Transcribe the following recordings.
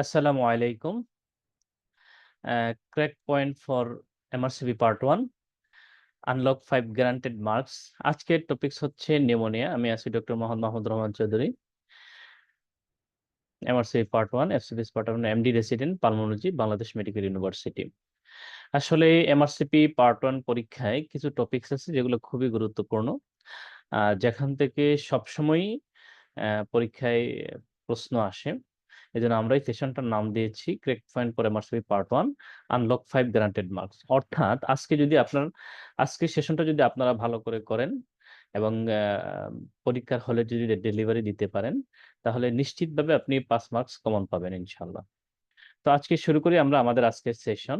আসসালামু আলাইকুম। Crack point for MRCB part 1 unlock 5 granted marks. আজকের টপিকস হচ্ছে নিউমোনিয়া। আমি আছি doctor Mohammad Mahmud Rahman Chowdhury, MRCB part 1 FCPS part 1 MD resident pulmonology, Bangladesh medical university. আসলে এমআরসিপি পার্ট 1 পরীক্ষায় কিছু টপিকস আছে যেগুলো খুবই গুরুত্বপূর্ণ, যেখান থেকে সবসময়ই পরীক্ষায় প্রশ্ন আসে। এজন্য আমরা এই সেশনটার নাম দিয়েছি crack point for MRCP part 1 unlock 5 granted marks. অর্থাৎ আজকের সেশনটা যদি আপনারা ভালো করে করেন এবং পরীক্ষার হলে যদি ডেলিভারি দিতে পারেন, তাহলে নিশ্চিতভাবে আপনি 5 মার্কস কমন পাবেন ইনশাআল্লাহ। তো আজকে শুরু করি আমরা আমাদের আজকের সেশন।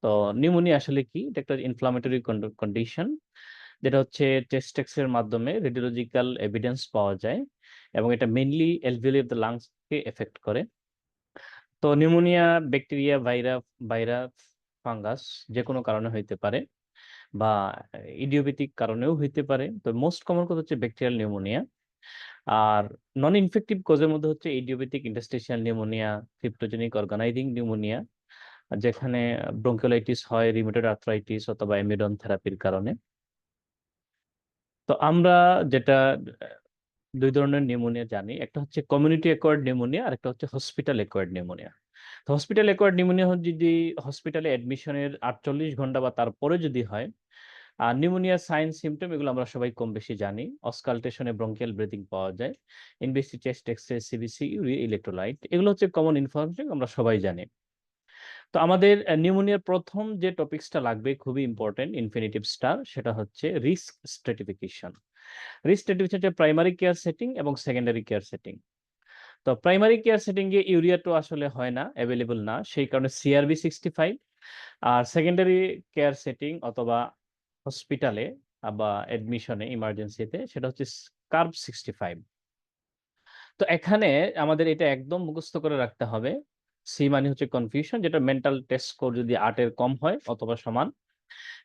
তো নিউমোনিয়া আসলে কি? এটা একটা ইনফ্লামেটরি কন্ডিশন, যেটা হচ্ছে টেস্ট এর মাধ্যমে রেডিওলজিক্যাল এভিডেন্স পাওয়া যায় এবং এটা mainly alveoli of the lungs K effect করে। তো নিউমোনিয়া ব্যাকটেরিয়া, ভাইরাস, ফাঙ্গাস যে কোনো কারণে হইতে পারে বা ইডিওপ্যাথিক কারণেও হইতে পারে। তো মোস্ট কমন কথা হচ্ছে ব্যাকটেরিয়াল নিউমোনিয়া। আর নন ইনফেক্টিভ কজের মধ্যে হচ্ছে idiopathic interstitial pneumonia, cryptogenic organizing pneumonia, যেখানে ব্রঙ্কিওলাইটিস হয় রিউমেটয়েড আর্থ্রাইটিস অথবা অ্যামিডন থেরাপির কারণে। তো আমরা যেটা দুই ধরনের নিউমোনিয়া জানি, একটা হচ্ছে কমিউনিটি অ্যাকোয়ার্ড নিউমোনিয়া আর একটা হচ্ছে হসপিটাল অ্যাকোয়ার্ড নিউমোনিয়া। তো হসপিটাল অ্যাকোয়ার্ড নিউমোনিয়া যদি হসপিটালে অ্যাডমিশনের 48 ঘন্টা বা তারপরে যদি হয়, আর নিউমোনিয়া সাইন সিমটম এগুলো আমরা সবাই কম বেশি জানি। অস্কালটেশনে ব্রঙ্কিয়াল ব্রিথিং পাওয়া যায়, ইনভেসি chest X ray, CBC, urea electrolyte, এগুলো হচ্ছে কমন ইনফরমেশন, আমরা সবাই জানি। তো আমাদের নিউমোনিয়ার প্রথম যে টপিকসটা লাগবে, খুবই ইম্পর্টেন্ট, ইনফিনিটিভ স্টার, সেটা হচ্ছে রিস্ক স্ট্র্যাটিফিকেশন। রিস্ক স্ট্র্যাটিফিকেশন হচ্ছে প্রাইমারি কেয়ার সেটিং এবং সেকেন্ডারি কেয়ার সেটিং। তো প্রাইমারি কেয়ার সেটিং এ ইউরিয়া তো আসলে হয় না, অ্যাভেলেবল না, সেই কারণে সিআরবি 65। আর সেকেন্ডারি কেয়ার সেটিং অথবা হসপিটালে বা অ্যাডমিশনে ইমার্জেন্সিতে সেটা হচ্ছে কার্ব 65। তো এখানে আমাদের এটা একদম মুখস্থ করে রাখতে হবে। সি মানে হচ্ছে কনফিউশন, যেটা মেন্টাল টেস্ট স্কোর যদি 8 এর কম হয় অথবা সমান,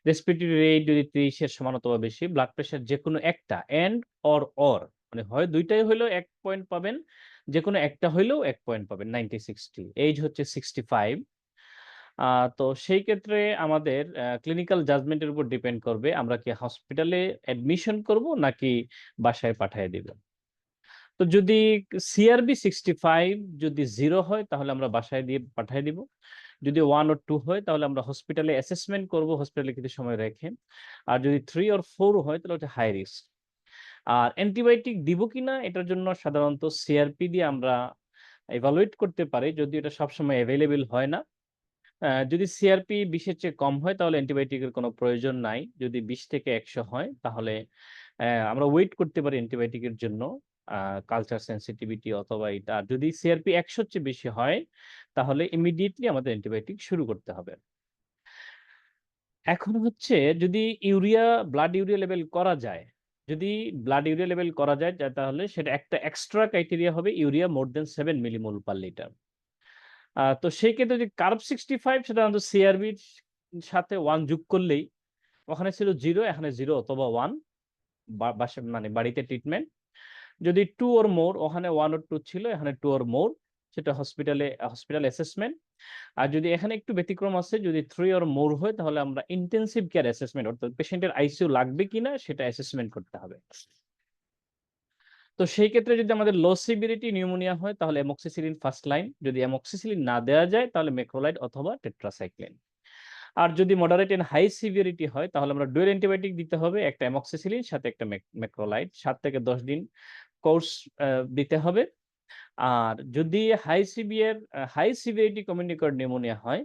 রেসপিরেটরি রেট যদি 30 এর সমান অথবা বেশি, ব্লাড প্রেশার যেকোনো একটা, এন্ড অর মানে হয় দুইটাই হইলেও 1 পয়েন্ট পাবেন, যেকোনো একটা হইলেও 1 পয়েন্ট পাবেন। 90 60 এইজ হচ্ছে 65। তো সেই ক্ষেত্রে আমাদের ক্লিনিক্যাল জাজমেন্টের উপর ডিপেন্ড করবে আমরা কি হসপিটালে অ্যাডমিশন করব নাকি বাসায় পাঠিয়ে দিব। তো যদি সিআরবি 65 যদি 0 হয় তাহলে আমরা বাসায় দিয়ে পাঠিয়ে দিব। যদি 1 or 2 হয় তাহলে আমরা হসপিটালে অ্যাসেসমেন্ট করব, হসপিটালে কিছু সময় রেখে। আর যদি 3 or 4 হয় তাহলে হচ্ছে হাই রিস্ক। আর অ্যান্টিবায়োটিক দিব কিনা এটার জন্য সাধারণত সিআরপি দিয়ে আমরা ইভালুয়েট করতে পারি, যদিও এটা সবসময় এভেইলেবল হয় না। যদি সিআরপি 20 এর চেয়ে কম হয় তাহলে অ্যান্টিবায়োটিকের কোনো প্রয়োজন নাই। যদি 20 থেকে 100 হয় তাহলে আমরা ওয়েট করতে পারি অ্যান্টিবায়োটিকের জন্য, কালচার সেনসিটিভিটি অথবা এটা। আর যদি সিআরপি 100 এর চেয়ে বেশি হয় তাহলে ইমিডিয়েটলি আমাদের অ্যান্টিবায়োটিক শুরু করতে হবে। এখন হচ্ছে যদি ব্লাড ইউরিয়া লেভেল করা যায়, যদি ব্লাড ইউরিয়া লেভেল করা যায় তাহলে সেটা একটা এক্সট্রা ক্রাইটেরিয়া হবে urea more than 7 millimole per litre. তো সেই ক্ষেত্রে যদি কার্ব 65 সাধারণত সিআরবির সাথে 1 যোগ করলেই, ওখানে ছিল 0, এখানে 0 অথবা 1, মানে বাড়িতে ট্রিটমেন্ট। যদি 2 or more, ওখানে 1 or 2 ছিল, এখানে 2 or more, সেটা হসপিটাল অ্যাসেসমেন্ট। আর যদি এখানে একটু ব্যতিক্রম আছে, যদি 3 or more হয় তাহলে আমরা ইনটেনসিভ কেয়ার অ্যাসেসমেন্ট, অর্থাৎ পেশেন্টের আইসিইউ লাগবে কিনা সেটা অ্যাসেসমেন্ট করতে হবে। তো সেই ক্ষেত্রে যদি আমাদের লো সিভিরিটি নিউমোনিয়া হয় তাহলে অ্যামক্সিসিলিন ফার্স্ট লাইন, যদি অ্যামক্সিসিলিন না দেওয়া যায় তাহলে মেক্রোলাইড অথবা টেট্রাসাইক্লিন। আর যদি মডারেট এন্ড হাই সিভিরিটি হয় তাহলে আমরা ডুয়াল অ্যান্টিবায়োটিক দিতে হবে, একটা অ্যামক্সিসিলিন সাথে একটা মেক্রোলাইড, 7 থেকে 10 দিন কোর্স দিতে হবে। আর যদি হাই সিভিরিটি কমিউনিকেট নিউমোনিয়া হয়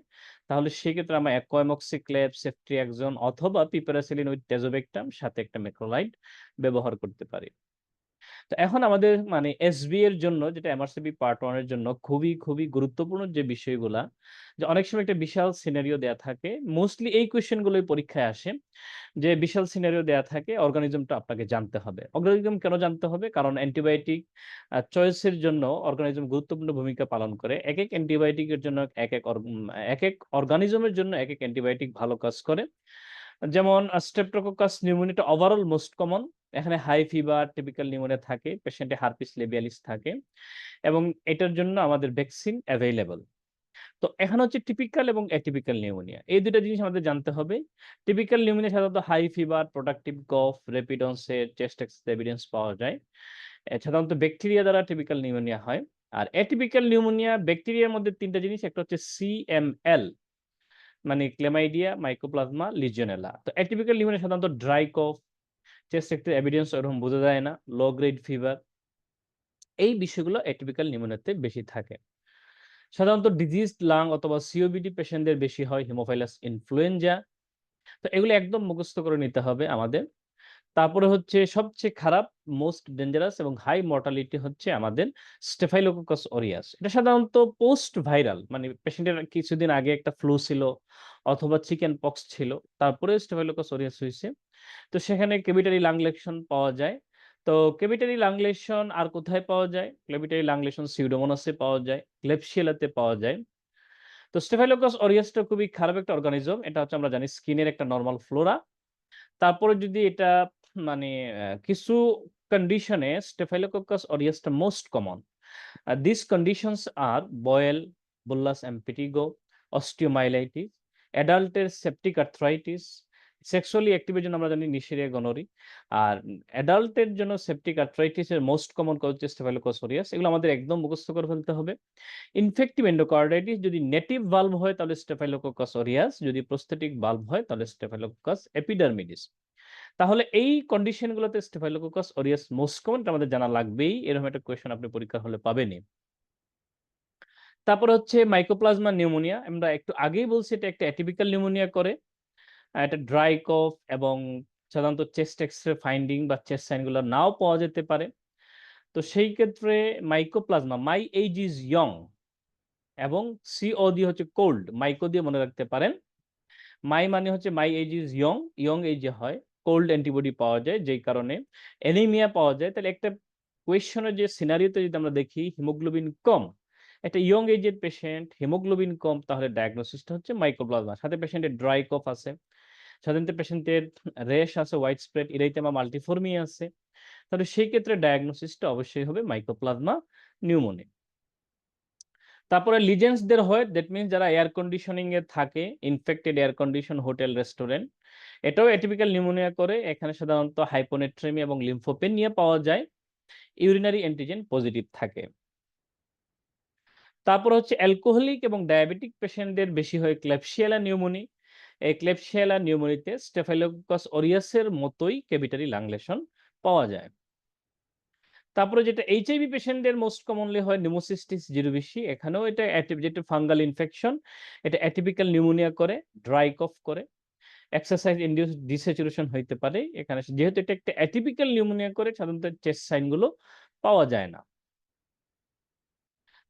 তাহলে সেক্ষেত্রে আমরা অ্যাকোয়ামক্সিক্লেভ, সেফট্রিয়াক্সোন অথবা পিপারাসিলিন উইথ টেজোবেক্টাম সাথে একটা মেক্রোলাইড ব্যবহার করতে পারি। তো এখন আমাদের মানে এসবি এর জন্য, যেটা এমআরসিবি পার্ট 1 এর জন্য খুবই গুরুত্বপূর্ণ যে বিষয়গুলা, যে অনেক সময় একটা বিশাল সিনারিও দেয়া থাকে। মোস্টলি এই কোয়েশ্চেন গুলোই পরীক্ষায় আসে, যে বিশাল সিনারিও দেয়া থাকে, অর্গানিজমটা আপনাকে জানতে হবে। অর্গানিজম কেন জানতে হবে? কারণ অ্যান্টিবায়োটিক চয়েসের জন্য অর্গানিজম গুরুত্বপূর্ণ ভূমিকা পালন করে। একেক অ্যান্টিবায়োটিকের জন্য একেক অর্গানিজমের জন্য একেক অ্যান্টিবায়োটিক ভালো কাজ করে। যেমন স্ট্রেপ্টোকোকাস নিউমোনিয়াটা ওভারঅল মোস্ট কমন, এখানে হাই ফিভার, টিপিক্যাল নিউমোনিয়া থাকে, পেশেন্টে হার্পিস লেবিয়ালিস থাকে এবং এটার জন্য আমাদের ভ্যাকসিন অ্যাভেইলেবল। তো এখন হচ্ছে টিপিক্যাল এবং অ্যাটিপিক্যাল নিউমোনিয়া। এই ২ টা জিনিস আমাদের জানতে হবে। টিপিক্যাল নিউমোনিয়া সাধারণত হাই ফিভার, প্রোডাক্টিভ কফ, রেপিড অনসেট, চেস্ট এভিডেন্স পাওয়া যায়। সাধারণত ব্যাকটেরিয়া দ্বারা টিপিক্যাল নিউমোনিয়া হয়। আর অ্যাটিপিক্যাল নিউমোনিয়া ব্যাকটেরিয়ার মধ্যে ৩ টা জিনিস, একটা হচ্ছে CML মানে ক্লেমাইডিয়া, মাইকোপ্লাজমা, লিজিওনেলা। তো অ্যাটিপিক্যাল নিউমোনিয়া সাধারণত ড্রাই কফ, চেস্ট এভিডেন্স ওরকম বোঝা যায় না, লো গ্রেড ফিভার। এই বিষয়গুলো অ্যাটিপিক্যাল নিউমোনিয়াতে বেশি থাকে। সাধারণত ডিজিজড লাং অথবা COPD পেশেন্টদের বেশি হয়, হিমোফাইলাস ইনফ্লুয়েঞ্জা। তো এগুলো একদম মুখস্থ করে নিতে হবে আমাদের। তারপরে হচ্ছে সবচেয়ে খারাপ, মোস্ট ডেঞ্জারাস এবং হাই মর্টালিটি হচ্ছে আমাদের স্টেফাইলোকোকাস অরিয়াস। এটা সাধারণত পোস্ট ভাইরাল, মানে পেশেন্টের কিছুদিন আগে একটা ফ্লু ছিল অথবা চিকেন পক্স ছিল, তারপরে স্টেফাইলোকোকাস অরিয়াস হইছে। তো সেখানে কেভিটারি লাং লেশন পাওয়া যায়। তো কেভিটারি লাং লেশন আর কোথায় পাওয়া যায়? কেভিটারি লাং লেশন সিউডোমোনাসে পাওয়া যায়, ক্লেবশিয়েলাতে পাওয়া যায়। তো স্টেফাইলোকোকাস অরিয়াসটা খুবই খারাপ একটা অর্গানিজম। এটা হচ্ছে আমরা জানি স্কিনের একটা নরমাল ফ্লোরা। তারপরে যদি এটা মানে কিছু কন্ডিশনে স্টেফাইলোকোকাস অরিয়াসটা most common. These conditions are boil, bullous impetigo, osteomyelitis, অ্যাডাল্টের সেপ্টিক আর্থ্রাইটিস, সেক্সুয়ালি অ্যাক্টিভের জন্য আমরা জানি নিশেরিয়া গনোরি। আর অ্যাডাল্টের জন্য সেপ্টিক আর্থ্রাইটিস এর মোস্ট কমন কজ হচ্ছে স্টেফাইলোকোকাস অরিয়াস। এগুলো আমাদের একদম মুখস্থ করে ফেলতে হবে। ইনফেক্টিভ এন্ডোকার্ডাইটিস যদি নেটিভ ভালভ হয় তাহলে স্টেফাইলোকোকাস অরিয়াস, যদি প্রস্থেটিক ভালভ হয় তাহলে স্টেফাইলোকোকাস এপিডার্মিডিস। তাহলে এই কন্ডিশন গুলোতে স্টেফাইলোকোকাস অরিয়াস মোস্ট কমন, এটা আমাদের জানা লাগবেই। এরকম একটা কোয়েশ্চেন আপনি পরীক্ষার হলে পাবেনই। তারপরে হচ্ছে মাইকোপ্লাজমা নিউমোনিয়া। আমরা একটু আগেই বলছি এটা একটা অ্যাটিপিক্যাল নিউমোনিয়া করে। এটা ড্রাই কফ এবং সাধারণত চেস্ট এক্স-রে ফাইন্ডিং বা চেস্ট সাইন গুলো নাও পাওয়া যেতে পারে। তো সেই ক্ষেত্রে mycoplasma, my age is young এবং CO দিয়ে হচ্ছে কোল্ড, মাইকো দিয়ে মনে রাখতে পারেন। মাই মানে হচ্ছে মাই এইজ ইজ ইয়ং, ইয়ং এইজে হয়। কোল্ড অ্যান্টিবডি পাওয়া যায় যেই কারণে অ্যানিমিয়া পাওয়া যায়। তাহলে একটা কোয়েশ্চনের যে সিনারিওতে যদি আমরা দেখি হিমোগ্লোবিন কম, একটা ইয়ং এজের পেশেন্ট, হিমোগ্লোবিন কম, তাহলে ডায়াগনোসিসটা হচ্ছে মাইকোপ্লাজমা। সাথে পেশেন্টের ড্রাই কফ আছে। সাধারণত পেশেন্টের রেশ আছে, হোয়াইট স্প্রেড, ইরাইথেমা মাল্টিফর্মি আছে। তাহলে সেই ক্ষেত্রে ডায়াগনোসিসটা অবশ্যই হবে মাইকোপ্লাজমা নিউমোনিয়া। তারপরে লিজেন্ডসদের হয়, দ্যাট মিনস যারা এয়ার কন্ডিশনিং এ থাকে, infected air condition hotel, restaurant, এটাও অ্যাটিপিক্যাল নিউমোনিয়া করে। এখানে সাধারণত হাইপোনেট্রেমিয়া এবং লিম্ফোপেনিয়া পাওয়া যায়। ইউরিনারি অ্যান্টিজেন পজিটিভ থাকে। তারপর হচ্ছে অ্যালকোহলিক এবং ডায়াবেটিক পেশেন্টদের বেশি হয় ক্লেবশিয়েলা নিউমোনি। এই ক্লেবশিয়েলা নিউমোনিতে স্টেফাইলোকোকাস অরিয়াসের মতোই ক্যাভিটারি লাং লেশন পাওয়া যায়। তারপরে যেটা এইচআইভি পেশেন্টদের মোস্ট কমনলি হয় নিউমোসিস্টিস জিরুবিশি। এখানেও এটা যেটা ফাঙ্গাল ইনফেকশন, এটা অ্যাটিপিক্যাল নিউমোনিয়া করে, ড্রাই কফ করে, এক্সারসাইজ ইনডিউসড ডিস্যাচুরেশন হইতে পারে। এখানে যেহেতু এটা একটা অ্যাটিপিক্যাল নিউমোনিয়া করে, সাধারণত চেস্ট সাইন গুলো পাওয়া যায় না।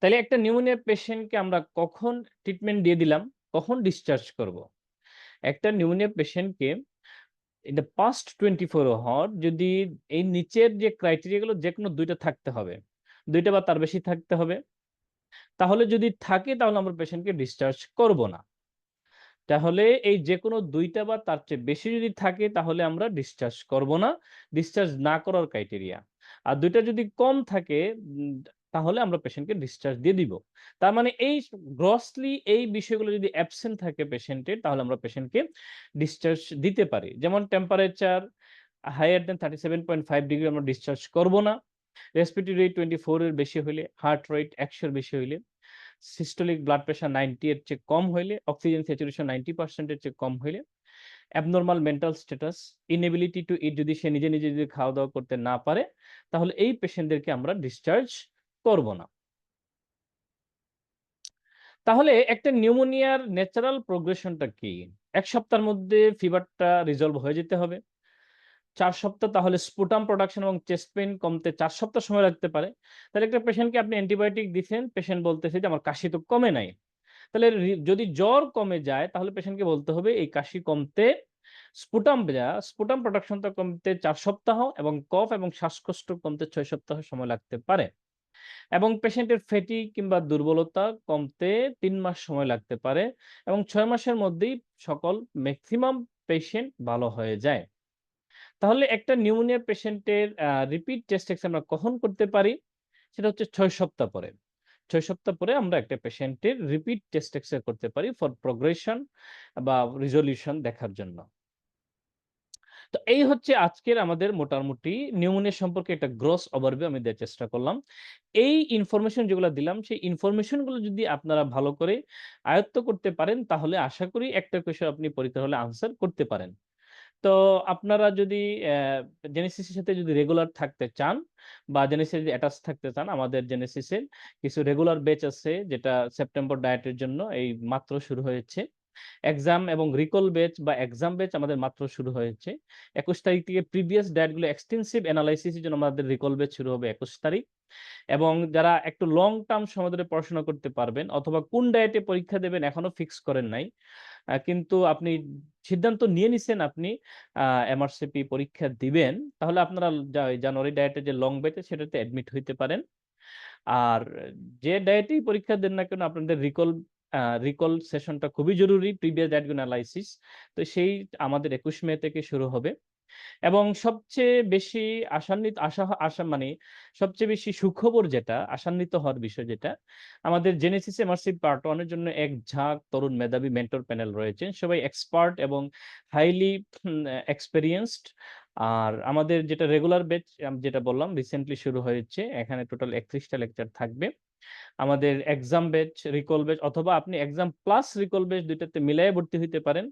তাইলে একটা নিউমোনিয়া পেশেন্টকে আমরা কখন ট্রিটমেন্ট দিয়ে দিলাম, কখন ডিসচার্জ করব? একটা নিউমোনিয়া পেশেন্টকে in the past 24 hour যদি এই নিচের যে ক্রাইটেরিয়া গুলো যেকোনো ২ টা থাকতে হবে। ২ টা বা তার বেশি থাকতে হবে। তাহলে যদি থাকে তাহলে আমরা পেশেন্টকে ডিসচার্জ করব না। তাহলে এই যেকোনো ২ টা বা তার চেয়ে বেশি যদি থাকে তাহলে আমরা ডিসচার্জ করব না। ডিসচার্জ না করার ক্রাইটেরিয়া। আর ২ টা যদি কম থাকে উম তাহলে আমরা পেশেন্টকে ডিসচার্জ দিয়ে দিব। তার মানে এই গ্রসলি এই বিষয়গুলো যদি অ্যাবসেন্ট থাকে পেশেন্টের তাহলে আমরা পেশেন্টকে ডিসচার্জ দিতে পারি। যেমন টেম্পারেচার হাইয়ার দ্যান 37.5 ডিগ্রি আমরা ডিসচার্জ করব না। রেসপিরেটরি রেট 24 এর বেশি হইলে, হার্ট রেট ১০০ এর বেশি হইলে, সিস্টোলিক ব্লাড প্রেশার 90 এর চেয়ে কম হইলে, অক্সিজেন স্যাচুরেশন 90% এর চেয়ে কম হইলে, abnormal mental status, inability to eat, যদি সে নিজে, নিজে যদি খাওয়া-দাওয়া করতে না পারে, তাহলে এই পেশেন্টদেরকে আমরা ডিসচার্জ করব না। তাহলে একটা নিউমোনিয়ার ন্যাচারাল প্রোগ্রেশনটা কি? ১ সপ্তাহের মধ্যে ফিভারটা রিজলভ হয়ে যেতে হবে। ৪ সপ্তাহ, তাহলে স্পুটাম প্রোডাকশন এবং চেস্ট পেইন কমতে ৪ সপ্তাহ সময় লাগতে পারে। তাহলে একটা পেশেন্টকে আপনি অ্যান্টিবায়োটিক দিছেন, পেশেন্ট বলতেছে যে আমার কাশি তো কমে নাই। তাহলে যদি জ্বর কমে যায় তাহলে পেশেন্টকে বলতে হবে এই কাশি কমতে স্পুটাম প্রোডাকশনটা কমতে ৪ সপ্তাহ এবং কফ এবং শ্বাসকষ্ট কমতে ৬ সপ্তাহ সময় লাগতে পারে। এবং পেশেন্টের ফ্যাটিগ কিংবা দুর্বলতা কমতে ৩ মাস সময় লাগতে পারে এবং ৬ মাসের মধ্যেই সকল মেক্সিমাম পেশেন্ট ভালো হয়ে যায়। তাহলে একটা নিউমোনিয়া পেশেন্টের রিপিট টেস্ট এক্স আমরা কখন করতে পারি? সেটা হচ্ছে ৬ সপ্তাহ পরে। ৬ সপ্তাহ পরে আমরা একটা পেশেন্টের রিপিট টেস্ট এক্স-রে করতে পারি ফর প্রোগ্রেশন বা রিজোলিউশন দেখার জন্য। তো এই হচ্ছে আজকের আমাদের মোটামুটি নিউমোনিয়া সম্পর্কে একটা গ্রস ওভারভিউ আমি দেয়ার চেষ্টা করলাম। এই ইনফরমেশন যেগুলা দিলাম, সেই ইনফরমেশন গুলো যদি আপনারা ভালো করে আয়ত্ত করতে পারেন, তাহলে আশা করি একটা কোয়েশ্চেন আপনি পরীক্ষার হলে আনসার করতে পারেন। তো আপনারা যদি জেনেসিস এর সাথে যদি রেগুলার থাকতে চান বা জেনেসিস যদি অ্যাটাচ থাকতে চান, আমাদের জেনেসিসের কিছু রেগুলার ব্যাচ আছে যেটা সেপ্টেম্বর ডায়েটের জন্য এই মাত্র শুরু হয়েছে। এক্সাম এবং রিকল ব্যাচ বা এক্সাম ব্যাচ আমাদের মাত্র শুরু হয়েছে। ২১ তারিখ থেকে প্রিভিয়াস ডায়েট গুলো এক্সটেনসিভ এনালাইসিস এর জন্য আমাদের রিকল ব্যাচ শুরু হবে ২১ তারিখ। এবং যারা একটু লং টার্ম সময় ধরে পড়াশোনা করতে পারবেন অথবা কোন ডায়েটে পরীক্ষা দেবেন এখনো ফিক্স করেন নাই। কিন্তু আপনি সিদ্ধান্ত নিয়ে নিছেন আপনি এমআরসিপি পরীক্ষা দিবেন। তাহলে আপনারা জানুয়ারি ডায়েটে যে লং ব্যাচ সেটাতে অ্যাডমিট হইতে পারেন। আর যে ডায়েটেই পরীক্ষা দেন না কেন আপনাদের রিকল সেশনটা খুবই জরুরি প্রিভিয়াস ডায়েট অ্যানালাইসিস। তো সেই আমাদের ২১ মে থেকে শুরু হবে। এবং সবচেয়ে বেশি আশান্বিত আশা আশা মানে সবচেয়ে বেশি সুখবর যেটা, আশান্বিত হওয়ার বিষয় যেটা, আমাদের জেনেসিস এমআরসি পার্ট 1 এর জন্য এক ঝাঁক তরুণ মেধাবী মেন্টর প্যানেল রয়েছেন। সবাই এক্সপার্ট এবং হাইলি এক্সপেরিয়েন্সড। আর আমাদের যেটা রেগুলার ব্যাচ যেটা বললাম রিসেন্টলি শুরু হয়েছে। এখানে টোটাল ৩১ টা লেকচার থাকবে। আমাদের এক্সাম ব্যাচ, রিকল ব্যাচ অথবা আপনি এক্সাম প্লাস রিকল ব্যাচ ২ টাতে মিলায়ে ভর্তি হইতে পারেন।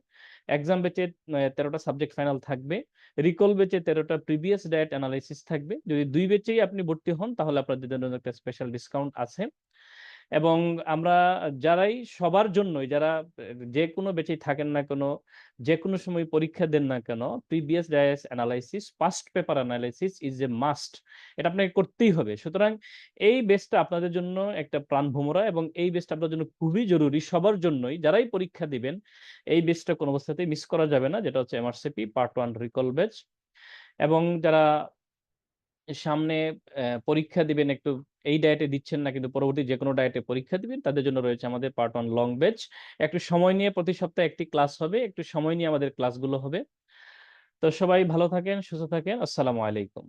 এক্সাম ব্যাচে ১৩ টা সাবজেক্ট ফাইনাল থাকবে। রিকল ব্যাচে ১৩ টা প্রিভিয়াস ডায়েট এনালাইসিস থাকবে। যদি ২ ব্যাচেই আপনি ভর্তি হন তাহলে আপনাদের জন্য একটা স্পেশাল ডিসকাউন্ট আছে। এবং আমরা যারাই সবার জন্যই যারা যেকোনো ব্যাচেই থাকেন না কেন, যেকোনো সময় পরীক্ষা দেন না কেন, previous years analysis, past paper analysis is a must. এটা আপনাকে করতেই হবে। সুতরাং এই বেসটা আপনাদের জন্য একটা প্রাণভোমরা এবং এই বেসটা আপনার জন্য খুবই জরুরি সবার জন্যই। যারাই পরীক্ষা দিবেন, এই বেসটা কোন অবস্থাতেই মিস করা যাবে না। যেটা হচ্ছে এমআরসিপি পার্ট 1 রিকল ব্যাচ। এবং যারা সামনে পরীক্ষা দিবেন একটু এই ডায়েটে দিচ্ছেন না কিন্তু পরবর্তী যেকোনো ডায়েটে পরীক্ষা দিবেন তাদের জন্য রয়েছে আমাদের পার্ট 1 লং ব্যাচ। একটু সময় নিয়ে প্রতি সপ্তাহে একটি ক্লাস হবে। একটু সময় নিয়ে আমাদের ক্লাসগুলো হবে। তো সবাই ভালো থাকেন, সুস্থ থাকেন। আসসালামু আলাইকুম।